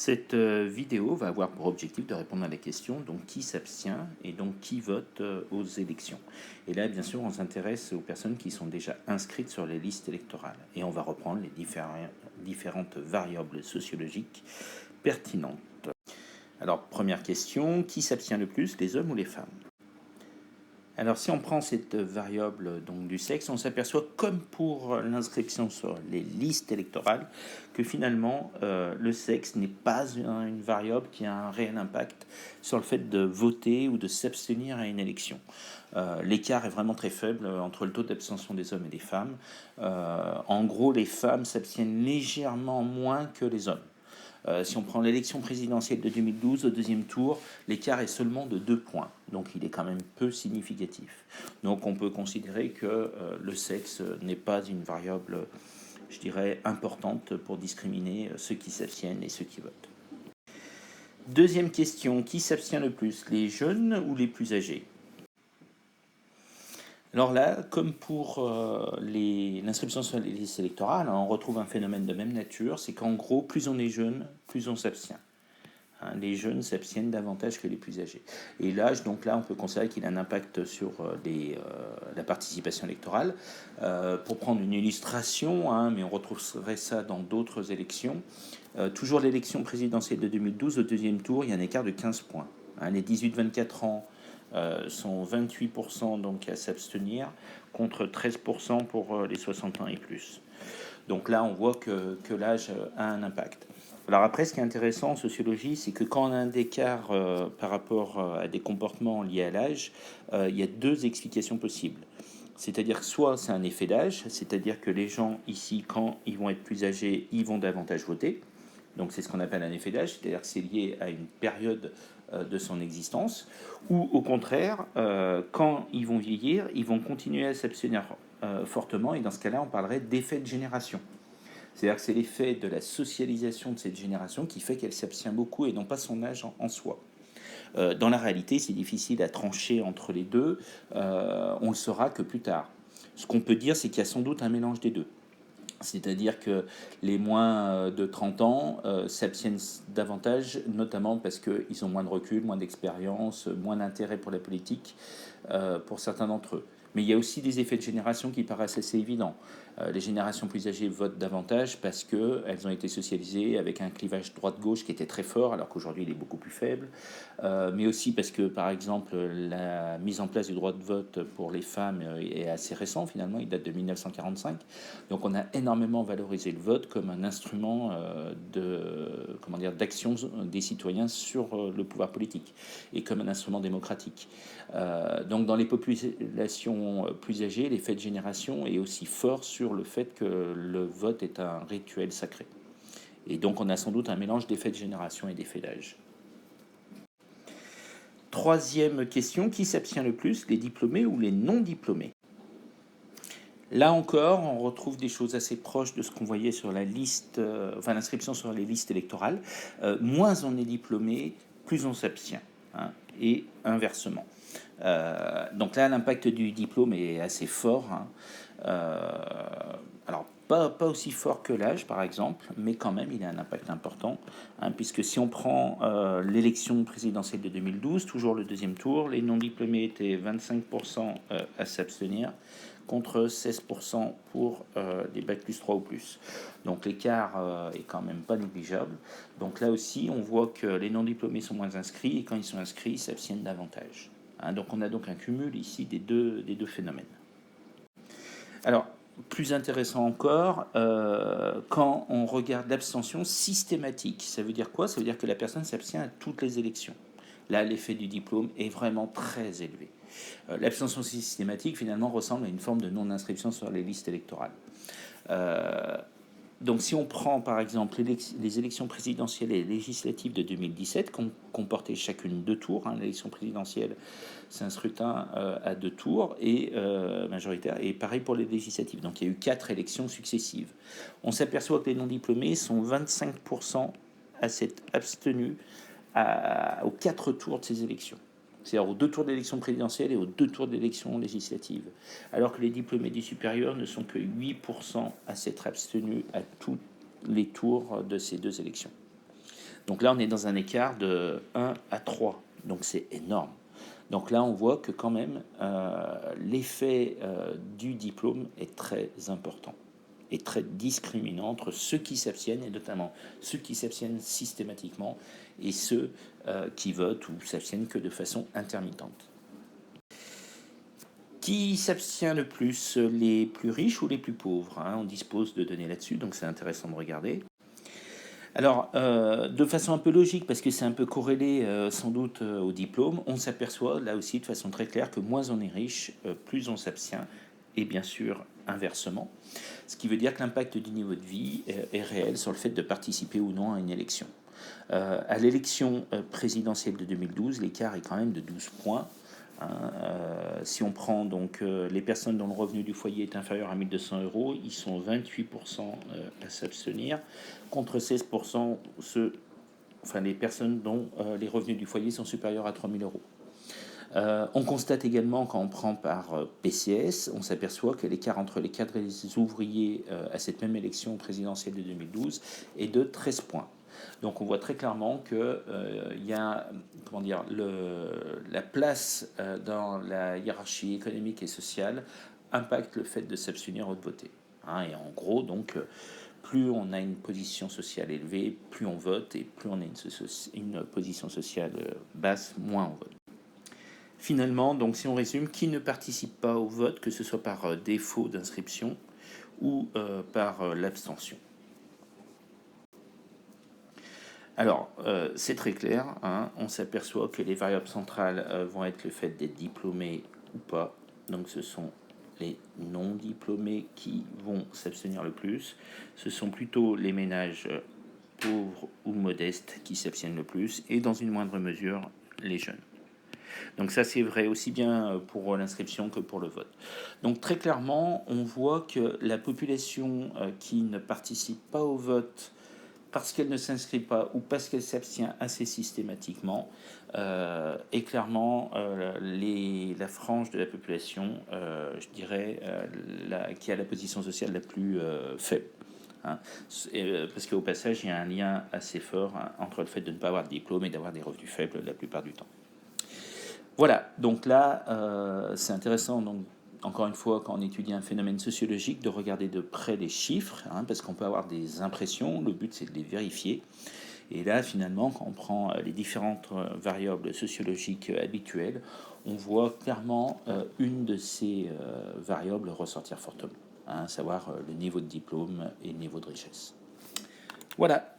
Cette vidéo va avoir pour objectif de répondre à la question donc qui s'abstient et donc qui vote aux élections. Et là, bien sûr, on s'intéresse aux personnes qui sont déjà inscrites sur les listes électorales. Et on va reprendre les différentes variables sociologiques pertinentes. Alors, première question, qui s'abstient le plus, les hommes ou les femmes? Alors, si on prend cette variable donc, du sexe, on s'aperçoit, comme pour l'inscription sur les listes électorales, que finalement, le sexe n'est pas une variable qui a un réel impact sur le fait de voter ou de s'abstenir à une élection. L'écart est vraiment très faible entre le taux d'abstention des hommes et des femmes. En gros, les femmes s'abstiennent légèrement moins que les hommes. Si on prend l'élection présidentielle de 2012, au deuxième tour, l'écart est seulement de 2 points. Donc il est quand même peu significatif. Donc on peut considérer que le sexe n'est pas une variable, je dirais, importante pour discriminer ceux qui s'abstiennent et ceux qui votent. Deuxième question, qui s'abstient le plus, les jeunes ou les plus âgés? Alors là, comme pour l'inscription sur les listes électorales, on retrouve un phénomène de même nature, c'est qu'en gros, plus on est jeune, plus on s'abstient. Les jeunes s'abstiennent davantage que les plus âgés. Et l'âge, donc là, on peut considérer qu'il a un impact sur la participation électorale. Pour prendre une illustration, mais on retrouverait ça dans d'autres élections, toujours l'élection présidentielle de 2012, au deuxième tour, il y a un écart de 15 points. Les 18-24 ans sont 28% donc à s'abstenir, contre 13% pour les 60 ans et plus. Donc là, on voit que l'âge a un impact. Alors après, ce qui est intéressant en sociologie, c'est que quand on a un écart par rapport à des comportements liés à l'âge, il y a deux explications possibles. C'est-à-dire que soit c'est un effet d'âge, c'est-à-dire que les gens ici, quand ils vont être plus âgés, ils vont davantage voter. Donc c'est ce qu'on appelle un effet d'âge, c'est-à-dire que c'est lié à une période de son existence. Ou au contraire, quand ils vont vieillir, ils vont continuer à s'abstenir fortement, et dans ce cas-là, on parlerait d'effet de génération. C'est-à-dire que c'est l'effet de la socialisation de cette génération qui fait qu'elle s'abstient beaucoup et non pas son âge en soi. Dans la réalité, c'est difficile à trancher entre les deux. On le saura que plus tard. Ce qu'on peut dire, c'est qu'il y a sans doute un mélange des deux. C'est-à-dire que les moins de 30 ans s'abstiennent davantage, notamment parce qu'ils ont moins de recul, moins d'expérience, moins d'intérêt pour la politique, pour certains d'entre eux. Mais il y a aussi des effets de génération qui paraissent assez évidents. Les générations plus âgées votent davantage parce qu'elles ont été socialisées avec un clivage droite-gauche qui était très fort, alors qu'aujourd'hui il est beaucoup plus faible. Mais aussi parce que, par exemple, la mise en place du droit de vote pour les femmes est assez récent, finalement, il date de 1945. Donc on a énormément valorisé le vote comme un instrument d'action des citoyens sur le pouvoir politique et comme un instrument démocratique. Donc dans les populations plus âgées, l'effet de génération est aussi fort sur le fait que le vote est un rituel sacré. Et donc on a sans doute un mélange d'effets de génération et d'effets d'âge. Troisième question, qui s'abstient le plus, les diplômés ou les non-diplômés? Là encore, on retrouve des choses assez proches de ce qu'on voyait sur la liste, l'inscription sur les listes électorales. Moins on est diplômé, plus on s'abstient, et inversement. Donc là, l'impact du diplôme est assez fort. Alors, pas aussi fort que l'âge, par exemple, mais quand même, il a un impact important, puisque si on prend l'élection présidentielle de 2012, toujours le deuxième tour, les non-diplômés étaient 25% à s'abstenir, contre 16% pour des bac plus 3 ou plus. Donc l'écart est quand même pas négligeable. Donc là aussi, on voit que les non-diplômés sont moins inscrits, et quand ils sont inscrits, ils s'abstiennent davantage. Donc on a donc un cumul ici des deux phénomènes. Alors, plus intéressant encore, quand on regarde l'abstention systématique, ça veut dire quoi? Ça veut dire que la personne s'abstient à toutes les élections. Là, l'effet du diplôme est vraiment très élevé. L'abstention systématique, finalement, ressemble à une forme de non-inscription sur les listes électorales. Donc si on prend par exemple les élections présidentielles et législatives de 2017, qui comportaient chacune 2 tours, l'élection présidentielle c'est un scrutin à 2 tours et majoritaire, et pareil pour les législatives. Donc il y a eu 4 élections successives. On s'aperçoit que les non-diplômés sont 25% à s'être abstenus aux 4 tours de ces élections. C'est-à-dire aux 2 tours d'élection présidentielle et aux 2 tours d'élection législative. Alors que les diplômés du supérieur ne sont que 8% à s'être abstenus à tous les tours de ces 2 élections. Donc là, on est dans un écart de 1 à 3. Donc c'est énorme. Donc là, on voit que quand même, l'effet du diplôme est très important et très discriminant entre ceux qui s'abstiennent, et notamment ceux qui s'abstiennent systématiquement, et ceux qui votent ou s'abstiennent que de façon intermittente. Qui s'abstient le plus, les plus riches ou les plus pauvres, hein? On dispose de données là-dessus, donc c'est intéressant de regarder. Alors, de façon un peu logique, parce que c'est un peu corrélé sans doute au diplôme, on s'aperçoit là aussi de façon très claire que moins on est riche, plus on s'abstient, et bien sûr inversement. Ce qui veut dire que l'impact du niveau de vie est réel sur le fait de participer ou non à une élection. À l'élection présidentielle de 2012, l'écart est quand même de 12 points. Hein, si on prend donc les personnes dont le revenu du foyer est inférieur à 1 200 euros, ils sont 28% à s'abstenir, contre 16% les personnes dont les revenus du foyer sont supérieurs à 3 000 euros. On constate également, quand on prend par PCS, on s'aperçoit que l'écart entre les cadres et les ouvriers à cette même élection présidentielle de 2012 est de 13 points. Donc on voit très clairement que y a la place dans la hiérarchie économique et sociale impacte le fait de s'abstenir ou de voter. Hein, et en gros, donc, plus on a une position sociale élevée, plus on vote, et plus on a une position sociale basse, moins on vote. Finalement, donc, si on résume, qui ne participe pas au vote, que ce soit par défaut d'inscription ou par l'abstention? Alors, c'est très clair, hein, on s'aperçoit que les variables centrales vont être le fait d'être diplômés ou pas. Donc ce sont les non-diplômés qui vont s'abstenir le plus. Ce sont plutôt les ménages pauvres ou modestes qui s'abstiennent le plus, et dans une moindre mesure, les jeunes. Donc ça, c'est vrai aussi bien pour l'inscription que pour le vote. Donc très clairement, on voit que la population qui ne participe pas au vote parce qu'elle ne s'inscrit pas ou parce qu'elle s'abstient assez systématiquement, est clairement la frange de la population, je dirais, qui a la position sociale la plus faible. Hein. Parce qu'au passage, il y a un lien assez fort entre le fait de ne pas avoir de diplôme et d'avoir des revenus faibles la plupart du temps. Voilà, donc là, c'est intéressant, donc, encore une fois, quand on étudie un phénomène sociologique, de regarder de près les chiffres, hein, parce qu'on peut avoir des impressions, le but c'est de les vérifier. Et là, finalement, quand on prend les différentes variables sociologiques habituelles, on voit clairement une de ces variables ressortir fortement, hein, à savoir le niveau de diplôme et le niveau de richesse. Voilà.